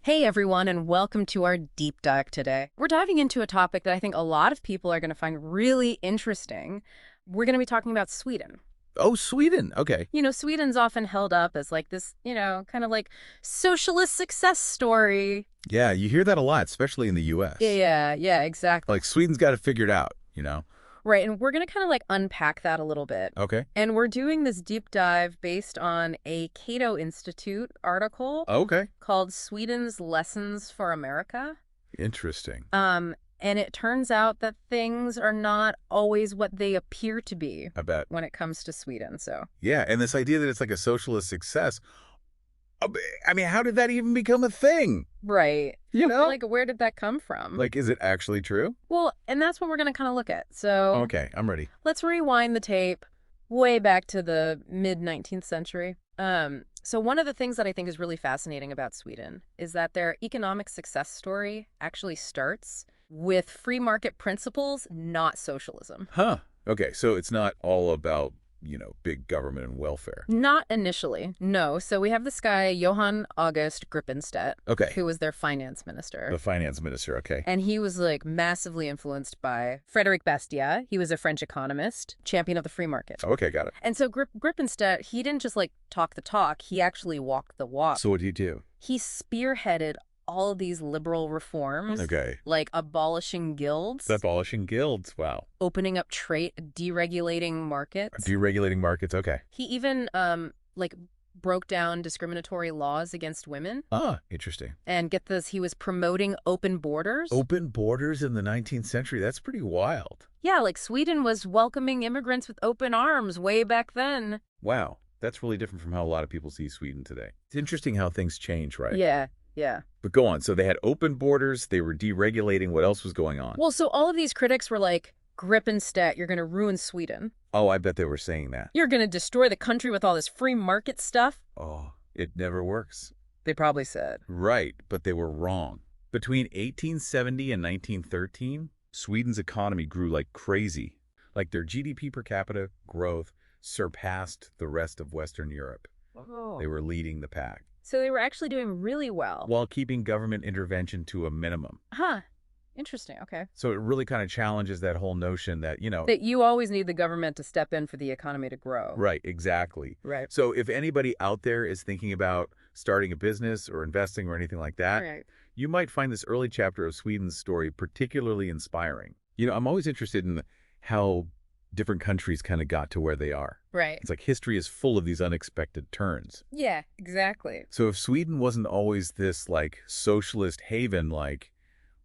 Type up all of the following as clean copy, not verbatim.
Hey everyone, and welcome to our deep dive today. We're diving into a topic that I think a lot of people are going to find really interesting. We're going to be talking about Sweden. Oh, Sweden. Okay. Sweden's often held up as like this, kind of like socialist success story. Yeah, you hear that a lot, especially in the U.S. Yeah, exactly. Like, Sweden's got it figured out. Right, and we're going to kind of like unpack that a little bit. Okay. And we're doing this deep dive based on a Cato Institute article Okay. called Sweden's Lessons for America. Interesting. And it turns out that things are not always what they appear to be I bet. when it comes to Sweden. So, Yeah, and this idea that it's like a socialist success, I mean, how did that even become a thing? right. You know? Like, where did that come from? Like, is it actually true? Well, and that's what we're going to kind of look at. So, Okay, I'm ready. let's rewind the tape way back to the mid-19th century. So one of the things that I think is really fascinating about Sweden is that their economic success story actually starts with free market principles, not socialism. Huh. Okay, so it's not all about, big government and welfare. Not initially, no. So we have this guy, Johan August Grippenstedt, Okay. who was their finance minister. The finance minister, okay. And he was like massively influenced by Frédéric Bastiat. He was a French economist, champion of the free market. Okay, got it. And so Grippenstedt, he didn't just like talk the talk, he actually walked the walk. So what do you do? He spearheaded all of these liberal reforms, Okay. like abolishing guilds, Abolishing guilds, wow. opening up trade, deregulating markets. Deregulating markets, okay. He even broke down discriminatory laws against women. Ah, interesting. And get this, he was promoting open borders. Open borders in the 19th century, that's pretty wild. Yeah, like Sweden was welcoming immigrants with open arms way back then. Wow, that's really different from how a lot of people see Sweden today. It's interesting how things change, right? Yeah. But go on. So they had open borders, they were deregulating. What else was going on? Well, so all of these critics were like, Grippenstedt, you're going to ruin Sweden. Oh, I bet they were saying that. You're going to destroy the country with all this free market stuff. Oh, it never works. They probably said. Right, but they were wrong. Between 1870 and 1913, Sweden's economy grew like crazy. Like their GDP per capita growth surpassed the rest of Western Europe. Oh. They were leading the pack. So they were actually doing really well. While keeping government intervention to a minimum. Huh. Interesting. Okay. So it really kind of challenges that whole notion that, that you always need the government to step in for the economy to grow. Right, exactly. Right. So if anybody out there is thinking about starting a business or investing or anything like that, Right. you might find this early chapter of Sweden's story particularly inspiring. I'm always interested in how different countries kind of got to where they are. Right. It's like history is full of these unexpected turns. Yeah, exactly. So if Sweden wasn't always this like socialist haven, like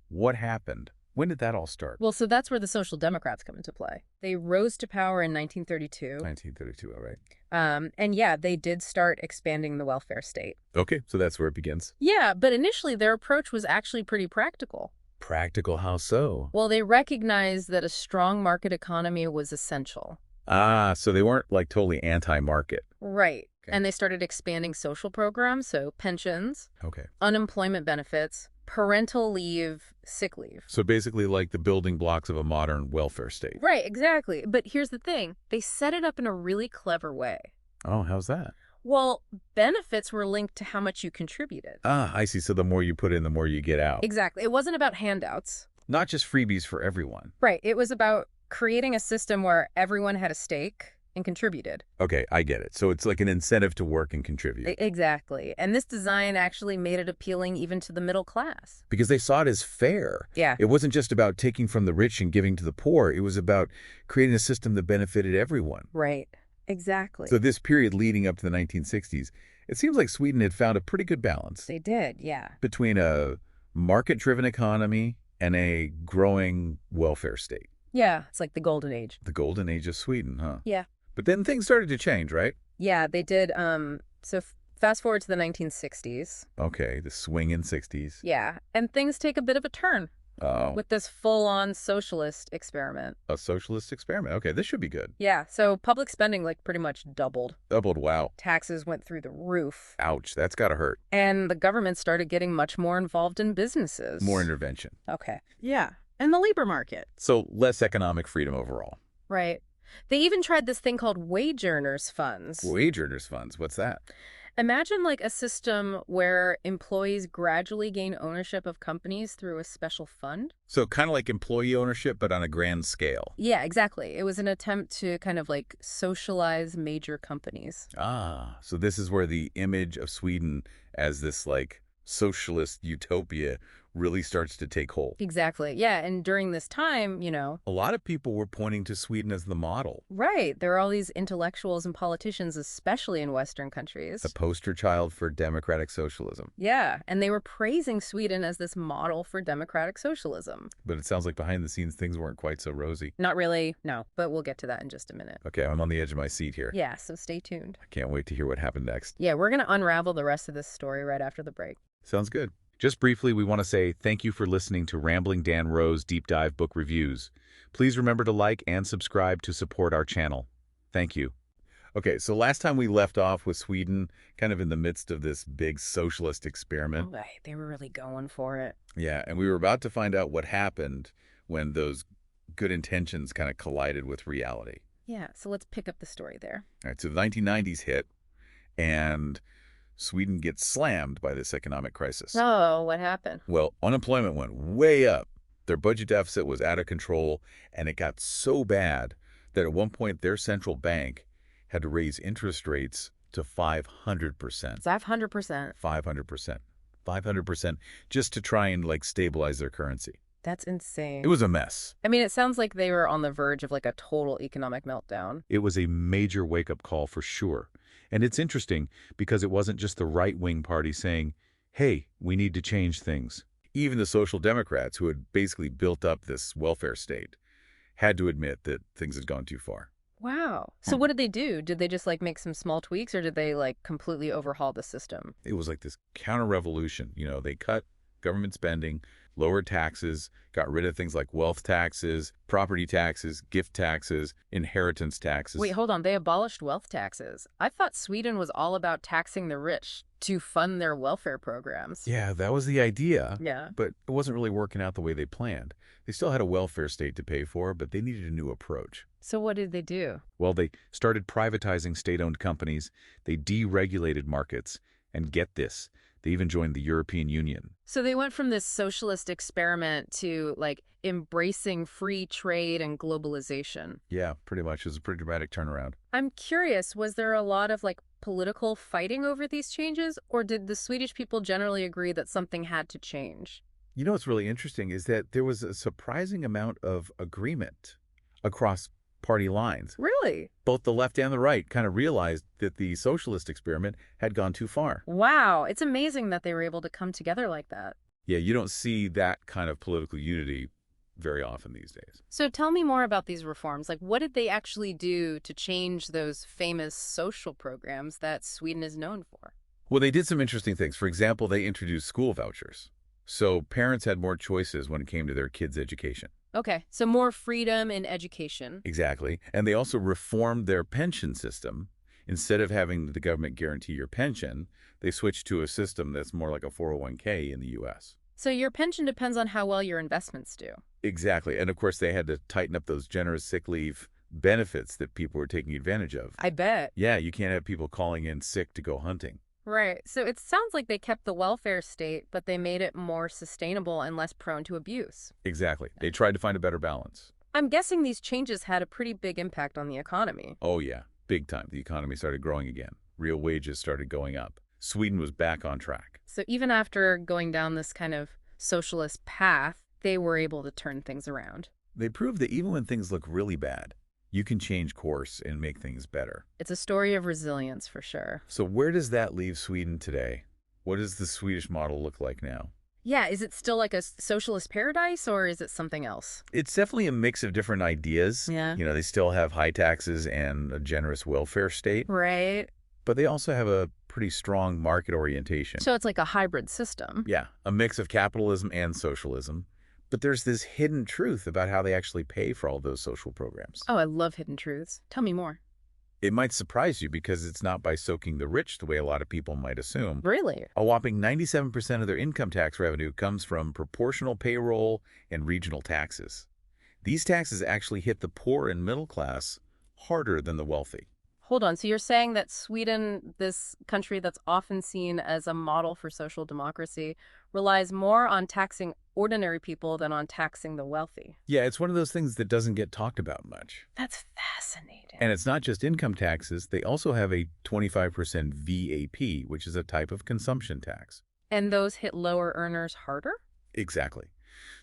what happened? When did that all start? Well, so that's where the Social Democrats come into play. They rose to power in 1932. 1932, all right. And yeah, they did start expanding the welfare state. Okay, so that's where it begins. Yeah, but initially their approach was actually pretty practical. Practical, how so? Well, they recognized that a strong market economy was essential. Ah, so they weren't like totally anti-market. Right. Okay. And they started expanding social programs, so pensions, Okay. unemployment benefits, parental leave, sick leave. So basically like the building blocks of a modern welfare state. Right, exactly. But here's the thing. They set it up in a really clever way. Oh, how's that? Well, benefits were linked to how much you contributed. Ah, I see. So the more you put in, the more you get out. Exactly. It wasn't about handouts. Not just freebies for everyone. Right. It was about creating a system where everyone had a stake and contributed. Okay, I get it. So it's like an incentive to work and contribute. Exactly. And this design actually made it appealing even to the middle class. Because they saw it as fair. Yeah. It wasn't just about taking from the rich and giving to the poor. It was about creating a system that benefited everyone. Right. Exactly. So this period leading up to the 1960s, it seems like Sweden had found a pretty good balance They did, yeah. between a market-driven economy and a growing welfare state. Yeah, it's like the golden age. The golden age of Sweden, huh? Yeah. But then things started to change, right? Yeah, they did. So fast forward to the 1960s. Okay, the swinging 60s. Yeah, and things take a bit of a turn Oh, with this full-on socialist experiment. a socialist experiment. Okay, this should be good. Yeah, so public spending like pretty much doubled. Doubled, wow. Taxes went through the roof. Ouch, that's gotta hurt. And the government started getting much more involved in businesses. More intervention. Okay. Yeah, and the labor market. So less economic freedom overall. Right. They even tried this thing called wage earners funds. Wage earners funds, what's that? Imagine like a system where employees gradually gain ownership of companies through a special fund. So kind of like employee ownership, but on a grand scale. Yeah, exactly. It was an attempt to kind of like socialize major companies. Ah, so this is where the image of Sweden as this like socialist utopia really starts to take hold. Exactly. Yeah, and during this time, A lot of people were pointing to Sweden as the model, right, there are all these intellectuals and politicians, especially in Western the countries. poster child for democratic socialism. Yeah, and they were praising Sweden as this model for democratic socialism. But it sounds like behind the scenes things weren't quite so rosy. Not really, no, but we'll get to that in just a minute. Okay, I'm on the edge of my seat here. Yeah, so stay tuned. I can't wait to hear what happened next. Yeah, we're going to unravel the rest of this story right after the break. Sounds good. Just briefly, we want to say thank you for listening to Rambling Dan Rose Deep Dive Book Reviews. Please remember to like and subscribe to support our channel. Thank you. Okay, so last time we left off with Sweden, kind of in the midst of this big socialist experiment. Oh, right, they were really going for it. Yeah, and we were about to find out what happened when those good intentions kind of collided with reality. Yeah, so let's pick up the story there. All right, so the 1990s hit, and Sweden gets slammed by this economic crisis. Oh, what happened? Well, unemployment went way up. Their budget deficit was out of control, and it got so bad that at one point their central bank had to raise interest rates to 500%. 500%. 500%. 500% just to try and like stabilize their currency. That's insane. It was a mess. I mean, it sounds like they were on the verge of like a total economic meltdown. It was a major wake-up call for sure. And it's interesting because it wasn't just the right-wing party saying, hey, we need to change things. Even the Social Democrats, who had basically built up this welfare state, had to admit that things had gone too far. Wow. So what did they do? Did they just like make some small tweaks or did they like completely overhaul the system? It was like this counter-revolution. You know, they cut government spending, lowered taxes, got rid of things like wealth taxes, property taxes, gift taxes, inheritance taxes. Wait, hold on. They abolished wealth taxes. I thought Sweden was all about taxing the rich to fund their welfare programs. Yeah, that was the idea. Yeah. But it wasn't really working out the way they planned. They still had a welfare state to pay for, but they needed a new approach. So what did they do? Well, they started privatizing state-owned companies, they deregulated markets, and get this, they even joined the European Union. So they went from this socialist experiment to like embracing free trade and globalization. Yeah, pretty much. It was a pretty dramatic turnaround. I'm curious, was there a lot of like political fighting over these changes, or did the Swedish people generally agree that something had to change? You know what's really interesting is that there was a surprising amount of agreement across party lines. Really? Both the left and the right kind of realized that the socialist experiment had gone too far. Wow, it's amazing that they were able to come together like that. Yeah, you don't see that kind of political unity very often these days. So tell me more about these reforms. Like, what did they actually do to change those famous social programs that Sweden is known for? Well, they did some interesting things. For example, they introduced school vouchers. So parents had more choices when it came to their kids' education. Okay, so more freedom in education. Exactly. And they also reformed their pension system. Instead of having the government guarantee your pension, they switched to a system that's more like a 401k in the U.S. So your pension depends on how well your investments do. Exactly. And of course, they had to tighten up those generous sick leave benefits that people were taking advantage of. I bet. Yeah, you can't have people calling in sick to go hunting. Right. So it sounds like they kept the welfare state, but they made it more sustainable and less prone to abuse. Exactly. They tried to find a better balance. I'm guessing these changes had a pretty big impact on the economy. Oh, yeah. Big time. The economy started growing again. Real wages started going up. Sweden was back on track. So even after going down this kind of socialist path, they were able to turn things around. They proved that even when things look really bad, you can change course and make things better. It's a story of resilience for sure. So where does that leave Sweden today? What does the Swedish model look like now? Yeah, is it still like a socialist paradise or is it something else? It's definitely a mix of different ideas. Yeah. You know, they still have high taxes and a generous welfare state, Right. but they also have a pretty strong market orientation. So it's like a hybrid system. Yeah, a mix of capitalism and socialism. But there's this hidden truth about how they actually pay for all those social programs. Oh, I love hidden truths. Tell me more. It might surprise you because it's not by soaking the rich the way a lot of people might assume. Really? A whopping 97% of their income tax revenue comes from proportional payroll and regional taxes. These taxes actually hit the poor and middle class harder than the wealthy. Hold on. So you're saying that Sweden, this country that's often seen as a model for social democracy, relies more on taxing ordinary people than on taxing the wealthy? Yeah, it's one of those things that doesn't get talked about much. That's fascinating. And it's not just income taxes. They also have a 25% VAP, which is a type of consumption tax. And those hit lower earners harder? Exactly.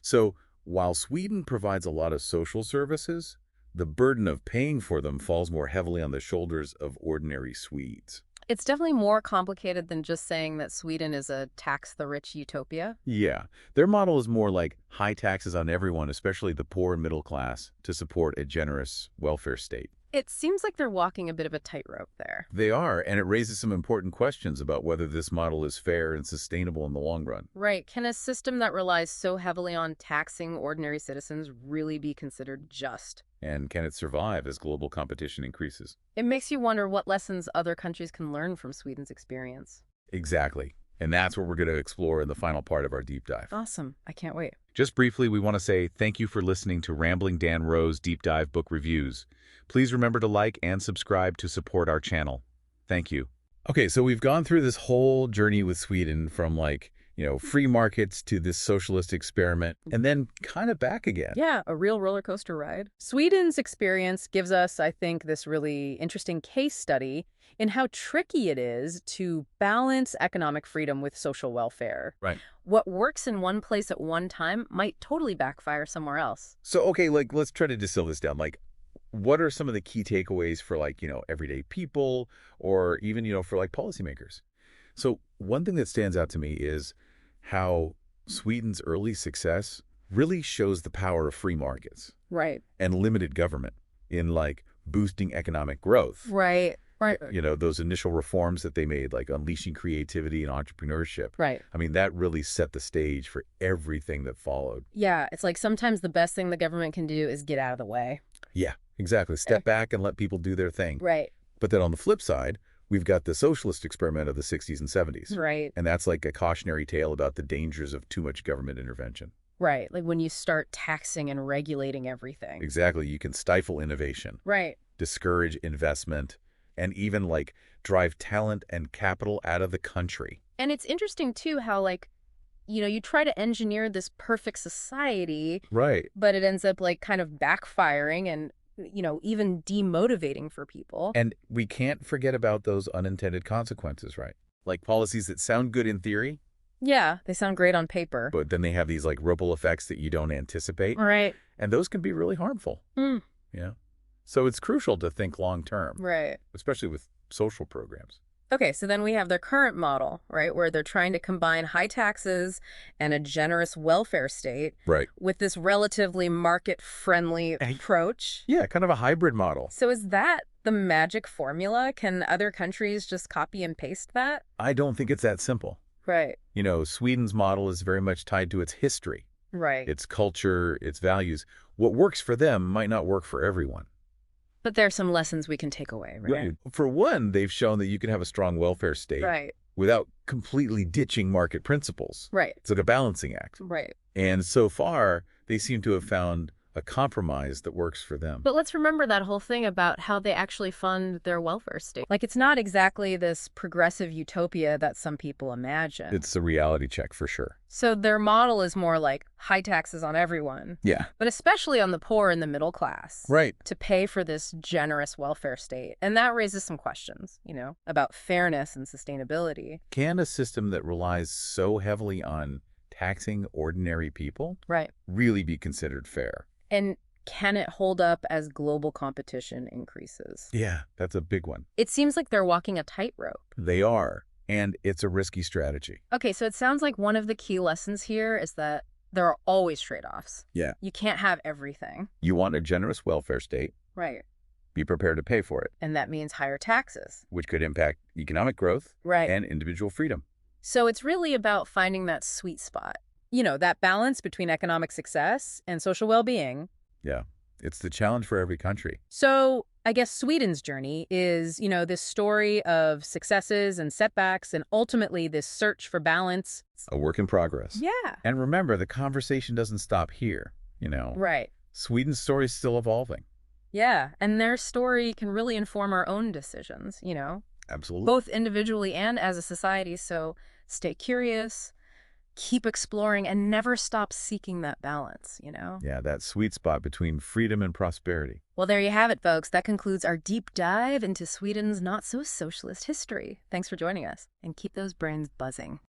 So while Sweden provides a lot of social services, the burden of paying for them falls more heavily on the shoulders of ordinary Swedes. It's definitely more complicated than just saying that Sweden is a tax-the-rich utopia. Yeah, their model is more like high taxes on everyone, especially the poor and middle class, to support a generous welfare state. It seems like they're walking a bit of a tightrope there. They are, and it raises some important questions about whether this model is fair and sustainable in the long run. Right. Can a system that relies so heavily on taxing ordinary citizens really be considered just? And can it survive as global competition increases? It makes you wonder what lessons other countries can learn from Sweden's experience. Exactly. And that's what we're going to explore in the final part of our deep dive. Awesome. I can't wait. Just briefly, we want to say thank you for listening to Rambling Dan Rowe's Deep Dive Book Reviews. Please remember to like and subscribe to support our channel. Thank you. Okay, so we've gone through this whole journey with Sweden from free markets to this socialist experiment and then kind of back again. Yeah, a real roller coaster ride. Sweden's experience gives us, I think, this really interesting case study in how tricky it is to balance economic freedom with social welfare. Right. What works in one place at one time might totally backfire somewhere else. So, okay, let's try to distill this down. What are some of the key takeaways for everyday people or even, for policymakers? So one thing that stands out to me is how Sweden's early success really shows the power of free markets. Right. And limited government in boosting economic growth. Right. Right. Those initial reforms that they made, like unleashing creativity and entrepreneurship. Right. I mean, that really set the stage for everything that followed. Yeah, it's like sometimes the best thing the government can do is get out of the way. Yeah, exactly. Step back and let people do their thing. Right. But then on the flip side, we've got the socialist experiment of the 60s and 70s. Right. And that's like a cautionary tale about the dangers of too much government intervention. Right. Like when you start taxing and regulating everything. Exactly. You can stifle innovation. Right. Discourage investment, and even drive talent and capital out of the country. And it's interesting too how you try to engineer this perfect society. Right. But it ends up kind of backfiring and even demotivating for people. And we can't forget about those unintended consequences, right? Like policies that sound good in theory. Yeah, they sound great on paper. But then they have these ripple effects that you don't anticipate. Right. And those can be really harmful. Mm. Yeah. So it's crucial to think long term. Right. Especially with social programs. Okay, so then we have their current model, right, where they're trying to combine high taxes and a generous welfare state with this relatively market-friendly approach. Yeah, kind of a hybrid model. So is that the magic formula? Can other countries just copy and paste that? I don't think it's that simple. Right. Sweden's model is very much tied to its history. Right. Its culture, its values. What works for them might not work for everyone. But there are some lessons we can take away, right? For one, they've shown that you can have a strong welfare state without completely ditching market principles. Right. It's like a balancing act. Right. And so far, they seem to have found a compromise that works for them. But let's remember that whole thing about how they actually fund their welfare state. It's not exactly this progressive utopia that some people imagine. It's a reality check for sure. So their model is more like high taxes on everyone. Yeah. But especially on the poor and the middle class. Right. To pay for this generous welfare state. And that raises some questions, about fairness and sustainability. Can a system that relies so heavily on taxing ordinary people really be considered fair? And can it hold up as global competition increases? Yeah, that's a big one. It seems like they're walking a tightrope. They are, and it's a risky strategy. Okay, so it sounds like one of the key lessons here is that there are always trade-offs. Yeah. You can't have everything. You want a generous welfare state. Right. Be prepared to pay for it. And that means higher taxes. Which could impact economic growth and individual freedom. So it's really about finding that sweet spot. That balance between economic success and social well-being. Yeah, it's the challenge for every country. So I guess Sweden's journey is, this story of successes and setbacks and ultimately this search for balance. A work in progress. Yeah. And remember, the conversation doesn't stop here, Right. Sweden's story is still evolving. Yeah, and their story can really inform our own decisions, Absolutely. both individually and as a society. So stay curious, keep exploring, and never stop seeking that balance. Yeah, that sweet spot between freedom and prosperity. Well, there you have it, folks. That concludes our deep dive into Sweden's not-so-socialist history. Thanks for joining us, and keep those brains buzzing.